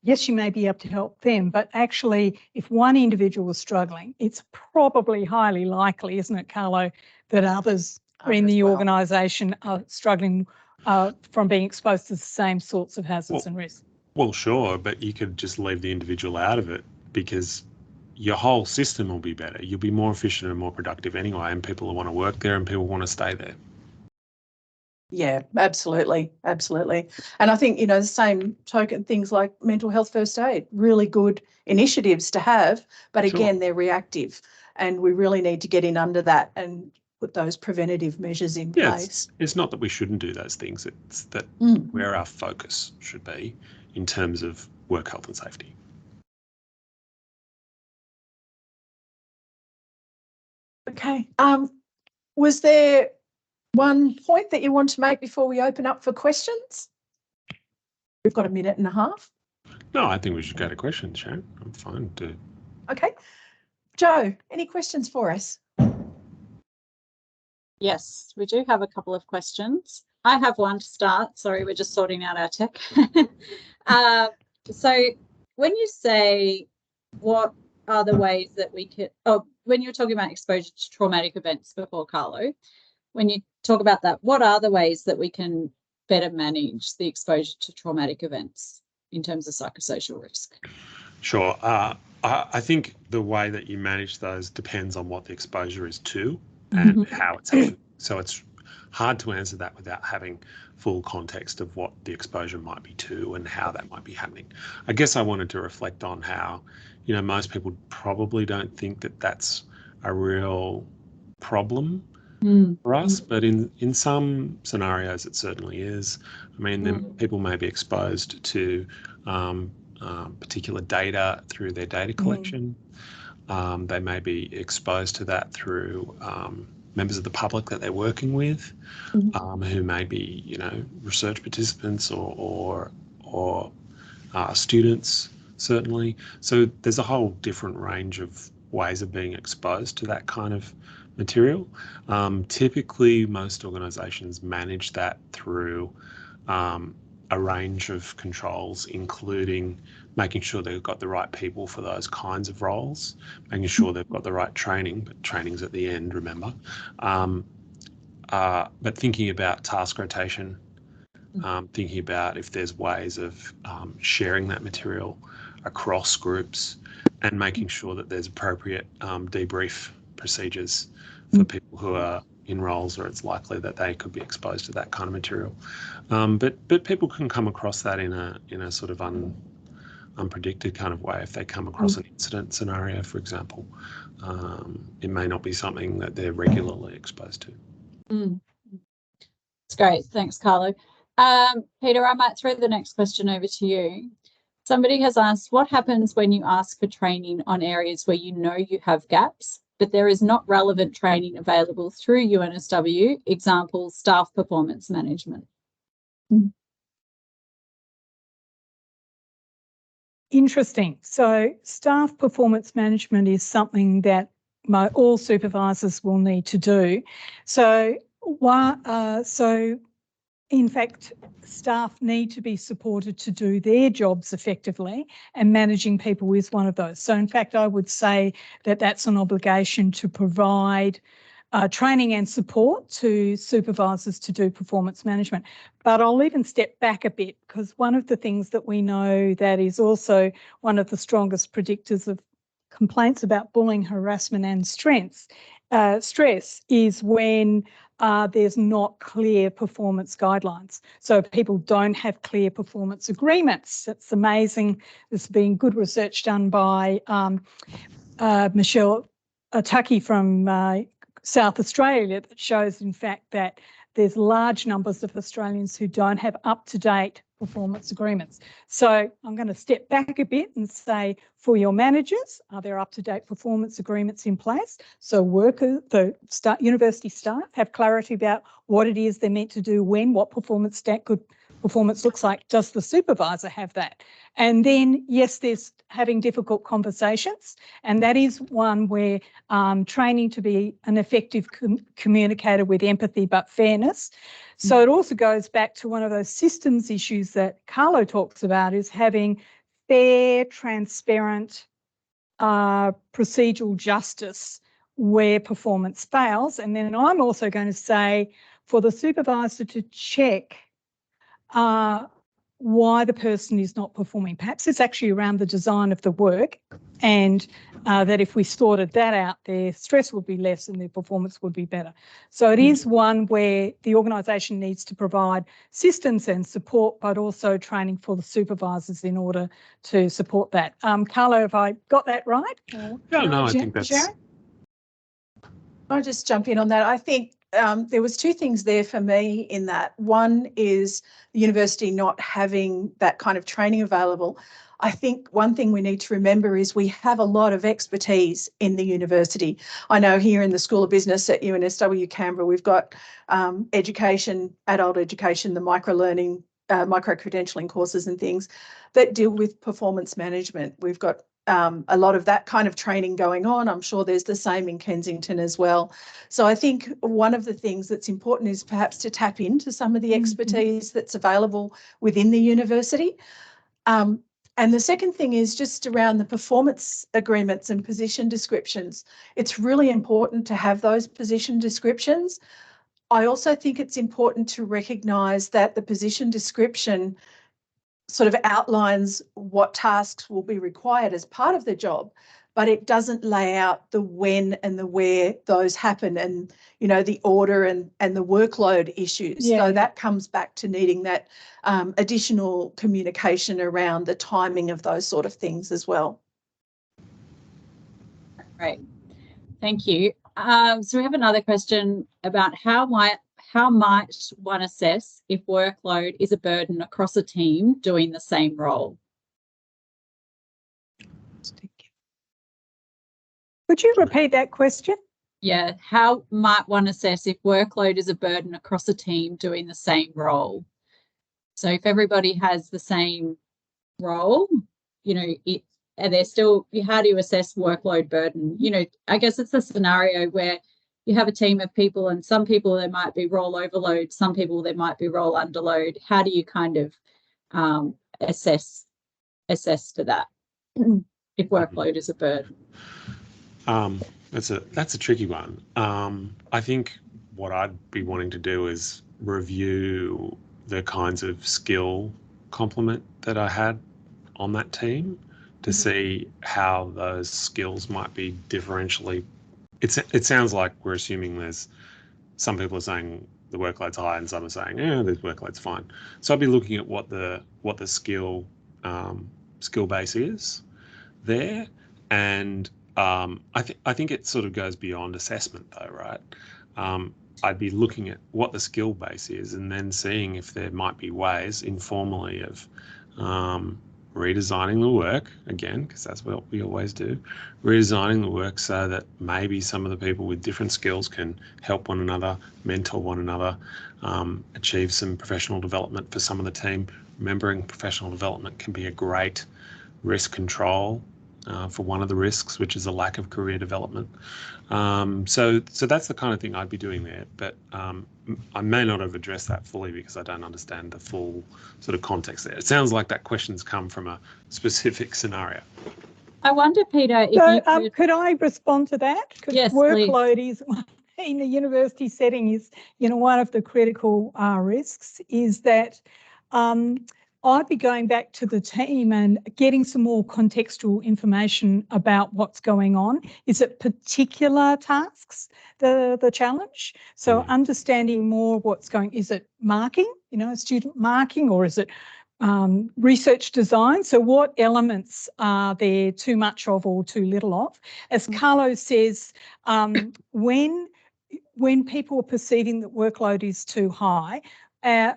yes, you may be able to help them, but actually if one individual is struggling, it's probably highly likely, isn't it, Carlo, that others in the organisation are struggling from being exposed to the same sorts of hazards and risks.
Well, sure, but you could just leave the individual out of it because your whole system will be better. You'll be more efficient and more productive anyway, and people will want to work there and people want to stay there.
Yeah, absolutely. Absolutely. And I think, the same token, things like mental health first aid, really good initiatives to have, but again, they're reactive and we really need to get in under that and put those preventative measures in place.
It's not that we shouldn't do those things, it's that where our focus should be in terms of work health and safety.
Okay. Was there one point that you want to make before we open up for questions? We've got a minute and a half.
No, I think we should go to questions, Sharon. I'm fine to.
Okay. Joe, any questions for us?
Yes, we do have a couple of questions. I have one to start. Sorry, we're just sorting out our tech. So when you say what are the ways that we could, when you're talking about exposure to traumatic events before, Carlo, when you talk about that, what are the ways that we can better manage the exposure to traumatic events in terms of psychosocial risk?
Sure. I think the way that you manage those depends on what the exposure is to and how it's happening. So it's hard to answer that without having full context of what the exposure might be to and how that might be happening. I guess I wanted to reflect on how, most people probably don't think that that's a real problem for us, but in some scenarios it certainly is. I mean, then people may be exposed to particular data through their data collection. They may be exposed to that through members of the public that they're working with, who may be, research participants or students, certainly. So there's a whole different range of ways of being exposed to that kind of material. Typically, most organisations manage that through a range of controls, including making sure they've got the right people for those kinds of roles, making sure they've got the right training, but training's at the end, remember. But thinking about task rotation, thinking about if there's ways of sharing that material across groups, and making sure that there's appropriate debrief procedures for people who are in roles where it's likely that they could be exposed to that kind of material. But people can come across that in a sort of unpredicted kind of way. If they come across an incident scenario, for example, it may not be something that they're regularly exposed to.
That's great. Thanks, Carlo. Peter, I might throw the next question over to you. Somebody has asked, what happens when you ask for training on areas where you know you have gaps, but there is not relevant training available through UNSW, example, staff performance management?
Interesting. So staff performance management is something that all supervisors will need to do. So in fact, staff need to be supported to do their jobs effectively, and managing people is one of those. So in fact, I would say that that's an obligation to provide training and support to supervisors to do performance management. But I'll even step back a bit, because one of the things that we know that is also one of the strongest predictors of complaints about bullying, harassment and stress is when there's not clear performance guidelines. So people don't have clear performance agreements. It's amazing. There's been good research done by Michelle Tucky from South Australia that shows, in fact, that there's large numbers of Australians who don't have up-to-date performance agreements. So I'm going to step back a bit and say, for your managers, are there up-to-date performance agreements in place? So university staff have clarity about what it is they're meant to do when, what good performance looks like. Does the supervisor have that? And then, yes, there's having difficult conversations, and that is one where training to be an effective communicator with empathy but fairness. So it also goes back to one of those systems issues that Carlo talks about, is having fair, transparent procedural justice where performance fails. And then I'm also going to say for the supervisor to check why the person is not performing. Perhaps it's actually around the design of the work, and that if we sorted that out, their stress would be less and their performance would be better. So it is one where the organisation needs to provide systems and support, but also training for the supervisors in order to support that. Carlo, have I got that right?
No, I think that's...
Sharron? I'll just jump in on that. I think there was two things there for me in that. One is the university not having that kind of training available. I think one thing we need to remember is we have a lot of expertise in the university. I know here in the School of Business at UNSW Canberra, we've got education, adult education, the micro-learning micro-credentialing courses and things that deal with performance management. We've got a lot of that kind of training going on. I'm sure there's the same in Kensington as well. So I think one of the things that's important is perhaps to tap into some of the expertise that's available within the university. And the second thing is just around the performance agreements and position descriptions. It's really important to have those position descriptions. I also think it's important to recognise that the position description sort of outlines what tasks will be required as part of the job, but it doesn't lay out the when and the where those happen and, you know, the order and the workload issues.
Yeah.
So that comes back to needing that additional communication around the timing of those sort of things as well.
Great. Thank you. So we have another question about how might one assess if workload is a burden across a team doing the same role?
Could you repeat that question?
Yeah, how might one assess if workload is a burden across a team doing the same role? So if everybody has the same role, you know, and they're still, how do you assess workload burden? You know, I guess it's a scenario where you have a team of people and some people there might be role overload, some people there might be role underload. How do you kind of assess to that if workload is a burden?
That's a tricky one. I think what I'd be wanting to do is review the kinds of skill complement that I had on that team to see how those skills might be differentially. It sounds like we're assuming there's some people are saying the workload's high and some are saying, yeah, the workload's fine. So I'd be looking at what the skill base is there, and I think it sort of goes beyond assessment though, right? I'd be looking at what the skill base is and then seeing if there might be ways informally of redesigning the work, again, because that's what we always do, redesigning the work so that maybe some of the people with different skills can help one another, mentor one another, achieve some professional development for some of the team. Remembering professional development can be a great risk control for one of the risks, which is a lack of career development. So that's the kind of thing I'd be doing there, but I may not have addressed that fully because I don't understand the full sort of context there. It sounds like that question's come from a specific scenario.
I wonder, Peter, if you
could I respond to that?
Yes,
workload
please.
Is in the university setting is, you know, one of the critical risks is that I'd be going back to the team and getting some more contextual information about what's going on. Is it particular tasks, the challenge? So understanding more what's going, is it marking, you know, student marking, or is it research design? So what elements are there too much of or too little of? As Carlo says, when people are perceiving that workload is too high,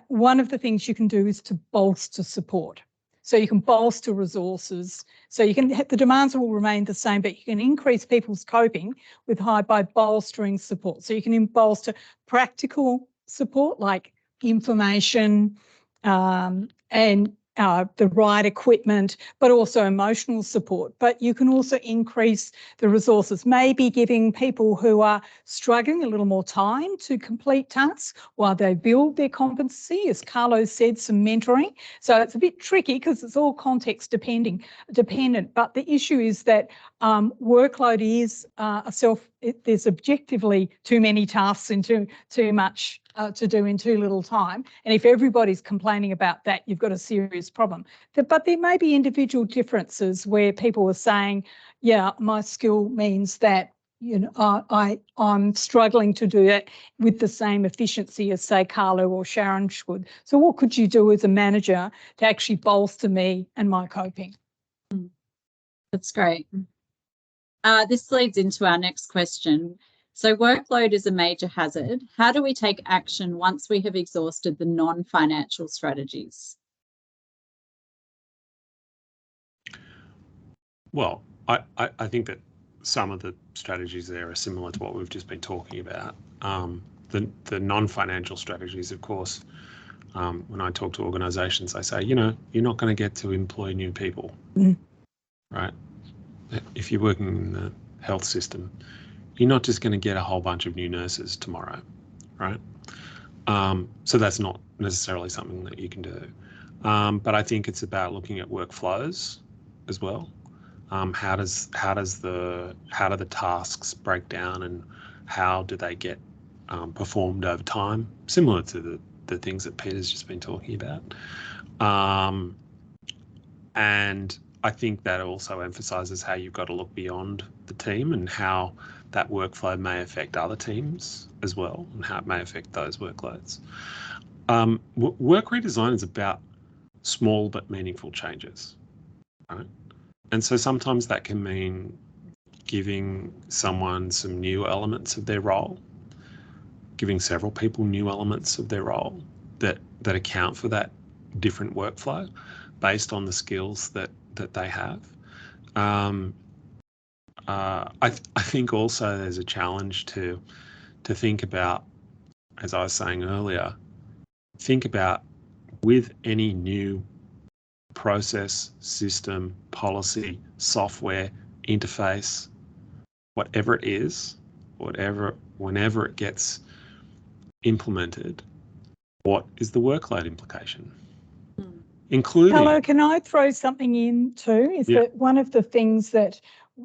one of the things you can do is to bolster support. So you can bolster resources. So you can, the demands will remain the same, but you can increase people's coping with high by bolstering support. So you can bolster practical support like information and the right equipment, but also emotional support. But you can also increase the resources, maybe giving people who are struggling a little more time to complete tasks while they build their competency, as Carlo said, some mentoring. So it's a bit tricky because it's all context dependent. But the issue is that workload is there's objectively too many tasks and too much to do in too little time. And if everybody's complaining about that, you've got a serious problem. But there may be individual differences where people are saying, yeah, my skill means that, you know, I'm struggling to do it with the same efficiency as, say, Carlo or Sharron should. So what could you do as a manager to actually bolster me and my coping?
That's great. This leads into our next question. So workload is a major hazard. How do we take action once we have exhausted the non-financial strategies?
Well, I think that some of the strategies there are similar to what we've just been talking about. The non-financial strategies, of course, When I talk to organisations, I say, you know, you're not going to get to employ new people, right? If you're working in the health system, you're not just going to get a whole bunch of new nurses tomorrow, right? So that's not necessarily something that you can do. But I think it's about looking at workflows as well. How do the tasks break down, and how do they get performed over time, similar to the things that Peter's just been talking about. And I think that also emphasises how you've got to look beyond the team and how that workflow may affect other teams as well, and how it may affect those workloads. Work redesign is about small but meaningful changes, right? And so sometimes that can mean giving someone some new elements of their role, giving several people new elements of their role that account for that different workflow based on the skills that they have. I think also there's a challenge to think about, as I was saying earlier, think about with any new process, system, policy, software, interface, whatever it is, whenever it gets implemented, what is the workload implication? Including...
Carlo, can I throw something in too? Is that one of the things that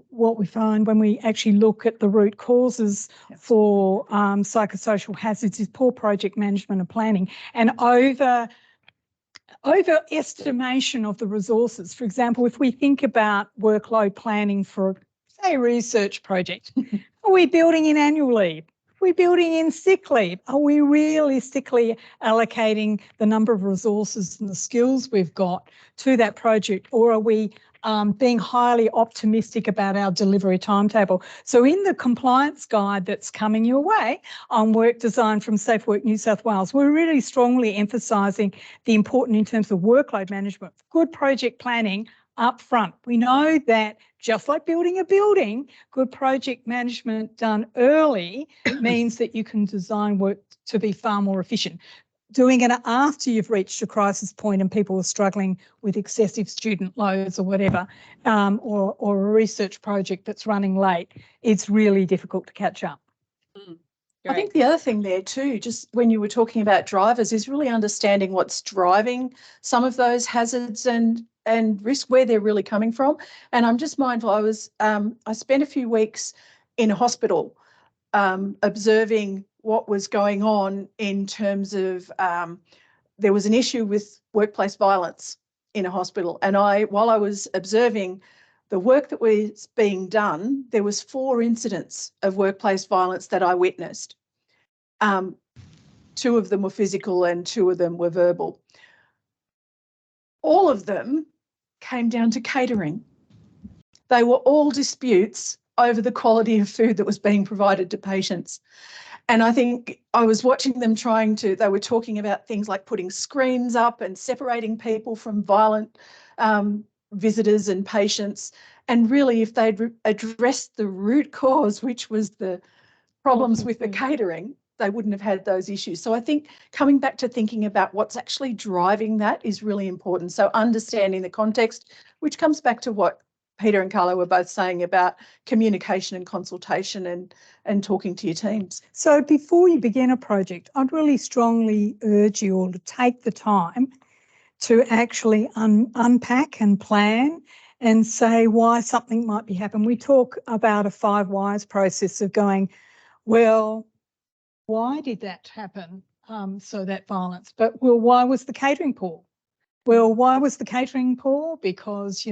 what we find when we actually look at the root causes for psychosocial hazards is poor project management and planning, and overestimation of the resources. For example, if we think about workload planning for, say, a research project, are we building in annual leave? Are we building in sick leave? Are we realistically allocating the number of resources and the skills we've got to that project, or are we being highly optimistic about our delivery timetable? So in the compliance guide that's coming your way on work design from Safe Work New South Wales, we're really strongly emphasising the important in terms of workload management, good project planning up front. We know that just like building a building, good project management done early means that you can design work to be far more efficient. Doing it after you've reached a crisis point and people are struggling with excessive student loads or whatever, or a research project that's running late, it's really difficult to catch up.
I think the other thing there too, just when you were talking about drivers, is really understanding what's driving some of those hazards and risk, where they're really coming from. And I'm just mindful, I spent a few weeks in a hospital observing what was going on in terms of there was an issue with workplace violence in a hospital. And while I was observing the work that was being done, there was 4 incidents of workplace violence that I witnessed. 2 of them were physical and 2 of them were verbal. All of them came down to catering. They were all disputes over the quality of food that was being provided to patients. And I think I was watching them they were talking about things like putting screens up and separating people from violent visitors and patients. And really, if they'd addressed the root cause, which was the problems with the catering, they wouldn't have had those issues. So I think coming back to thinking about what's actually driving that is really important. So understanding the context, which comes back to what Peter and Carlo were both saying about communication and consultation and talking to your teams.
So before you begin a project, I'd really strongly urge you all to take the time to actually unpack and plan and say why something might be happening. We talk about a 5 whys process of going, well, why did that happen? So that violence, but well, why was the catering poor? Well, why was the catering poor? Because,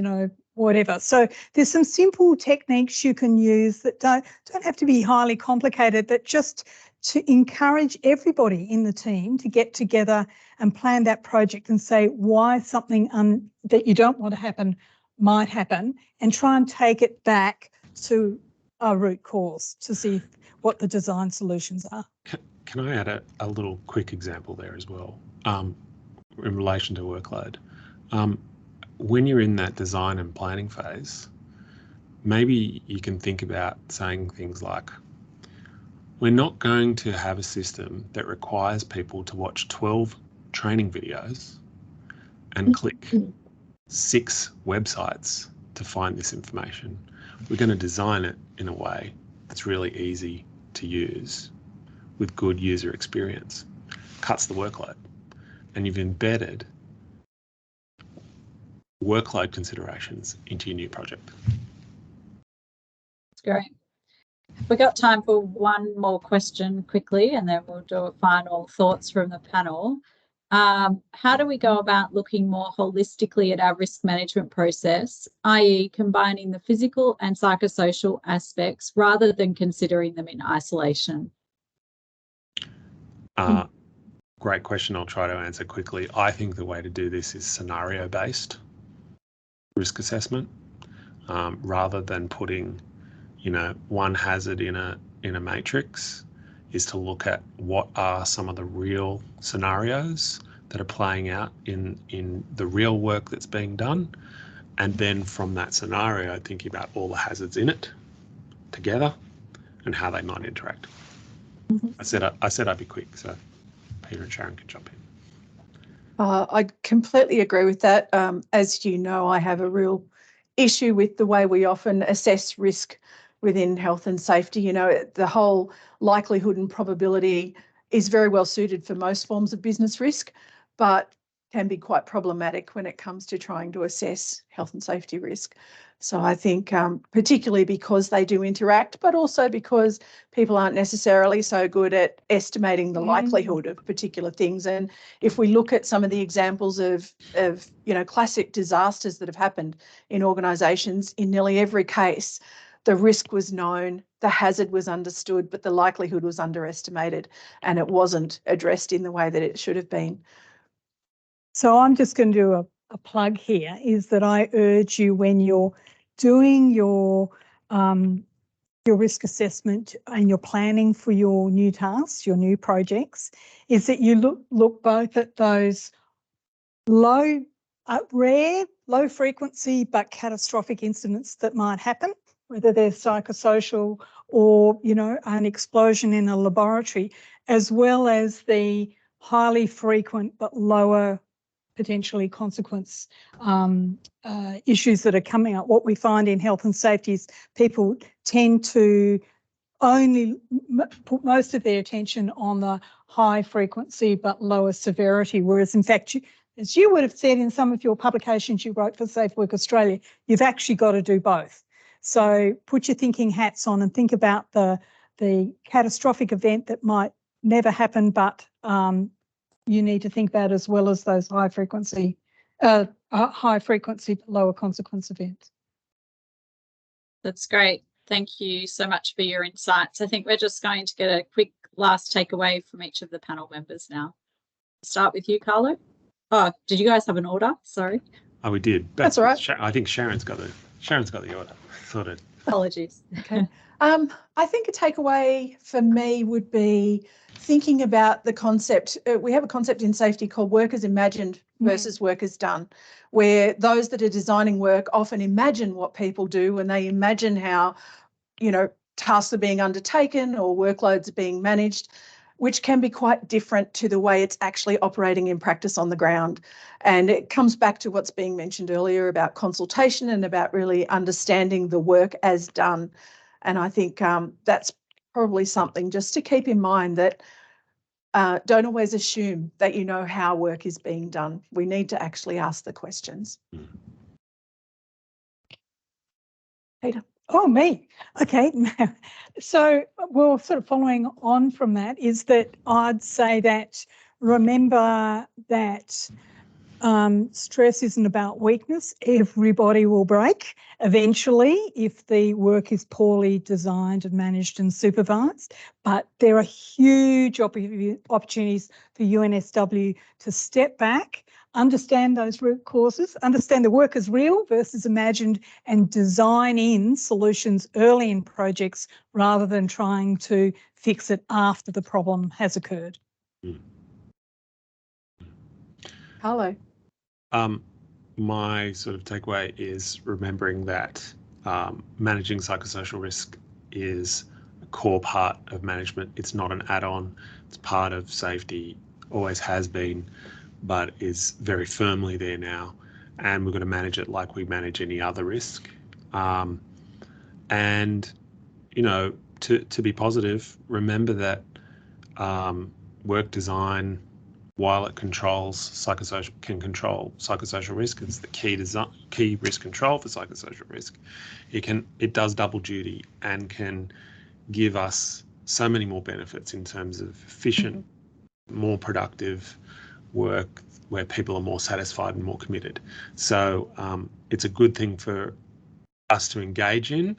whatever. So there's some simple techniques you can use that don't have to be highly complicated, but just to encourage everybody in the team to get together and plan that project and say why something that you don't want to happen might happen, and try and take it back to a root cause to see what the design solutions are.
Can I add a little quick example there as well, in relation to workload? When you're in that design and planning phase, maybe you can think about saying things like, we're not going to have a system that requires people to watch 12 training videos and click 6 websites to find this information. We're going to design it in a way that's really easy to use with good user experience. Cuts the workload. And you've embedded workload considerations into your new project.
That's great. We got time for one more question quickly, and then we'll do a final thoughts from the panel. How do we go about looking more holistically at our risk management process, i.e. combining the physical and psychosocial aspects rather than considering them in isolation?
Great question. I'll try to answer quickly. I think the way to do this is scenario-based risk assessment, rather than putting, one hazard in a matrix, is to look at what are some of the real scenarios that are playing out in the real work that's being done, and then from that scenario, thinking about all the hazards in it together and how they might interact. I said I'd be quick, so Peter and Sharron can jump in.
I completely agree with that. As you know, I have a real issue with the way we often assess risk within health and safety. The whole likelihood and probability is very well suited for most forms of business risk, but can be quite problematic when it comes to trying to assess health and safety risk. So I think particularly because they do interact, but also because people aren't necessarily so good at estimating the likelihood of particular things. And if we look at some of the examples of classic disasters that have happened in organisations, in nearly every case, the risk was known, the hazard was understood, but the likelihood was underestimated, and it wasn't addressed in the way that it should have been.
So I'm just going to do a plug here, is that I urge you, when you're doing your risk assessment and you're planning for your new tasks, your new projects, is that you look both at those rare, low frequency but catastrophic incidents that might happen, whether they're psychosocial or, an explosion in a laboratory, as well as the highly frequent but lower potentially consequence issues that are coming up. What we find in health and safety is people tend to only put most of their attention on the high frequency but lower severity, whereas in fact, as you would have said in some of your publications you wrote for Safe Work Australia, you've actually got to do both. So put your thinking hats on and think about the catastrophic event that might never happen, but you need to think about, as well as those high frequency but lower consequence events.
That's great. Thank you so much for your insights. I think we're just going to get a quick last takeaway from each of the panel members now. Start with you, Carlo. Oh, did you guys have an order? Sorry.
Oh, we did.
That's all right.
I think Sharron's got the order sorted.
Apologies.
Okay. I think a takeaway for me would be thinking about the concept. We have a concept in safety called work as imagined versus work as done, where those that are designing work often imagine what people do, and they imagine how, tasks are being undertaken or workloads are being managed, which can be quite different to the way it's actually operating in practice on the ground. And it comes back to what's being mentioned earlier about consultation and about really understanding the work as done. And I think that's probably something just to keep in mind, that don't always assume that you know how work is being done. We need to actually ask the questions. Peter.
Oh, me. Okay. So, well, sort of following on from that is that I'd say that remember that stress isn't about weakness. Everybody will break eventually if the work is poorly designed and managed and supervised. But there are huge opportunities for UNSW to step back, understand those root causes, understand the work as real versus imagined, and design in solutions early in projects rather than trying to fix it after the problem has occurred.
Carlo.
My sort of takeaway is remembering that managing psychosocial risk is a core part of management. It's not an add-on. It's part of safety, always has been. but is very firmly there now, and we've got to manage it like we manage any other risk. And, you know, to be positive, remember that work design, while it can control psychosocial risk, it's the key risk control for psychosocial risk. It does double duty and can give us so many more benefits in terms of efficient, more productive work where people are more satisfied and more committed. So it's a good thing for us to engage in,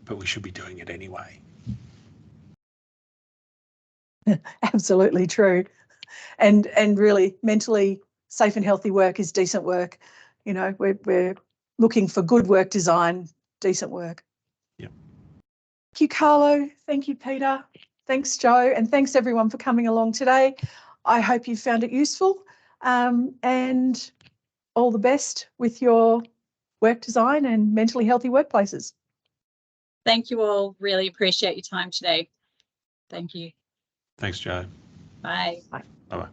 but we should be doing it anyway.
Absolutely true. And really, mentally safe and healthy work is decent work. You know, we're looking for good work design, decent work.
Yep.
Thank you, Carlo. Thank you, Peter. Thanks, Joe. And thanks, everyone, for coming along today. I hope you found it useful, and all the best with your work design and mentally healthy workplaces.
Thank you all. Really appreciate your time today. Thank you.
Thanks, Joe.
Bye.
Bye.
Bye-bye.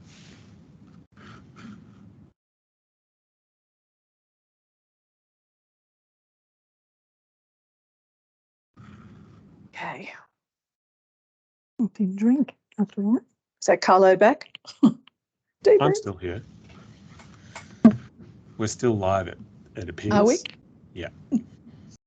Okay.
Didn't drink after that.
Is that Carlo back?
I'm still here. We're still live, it appears.
Are we?
Yeah.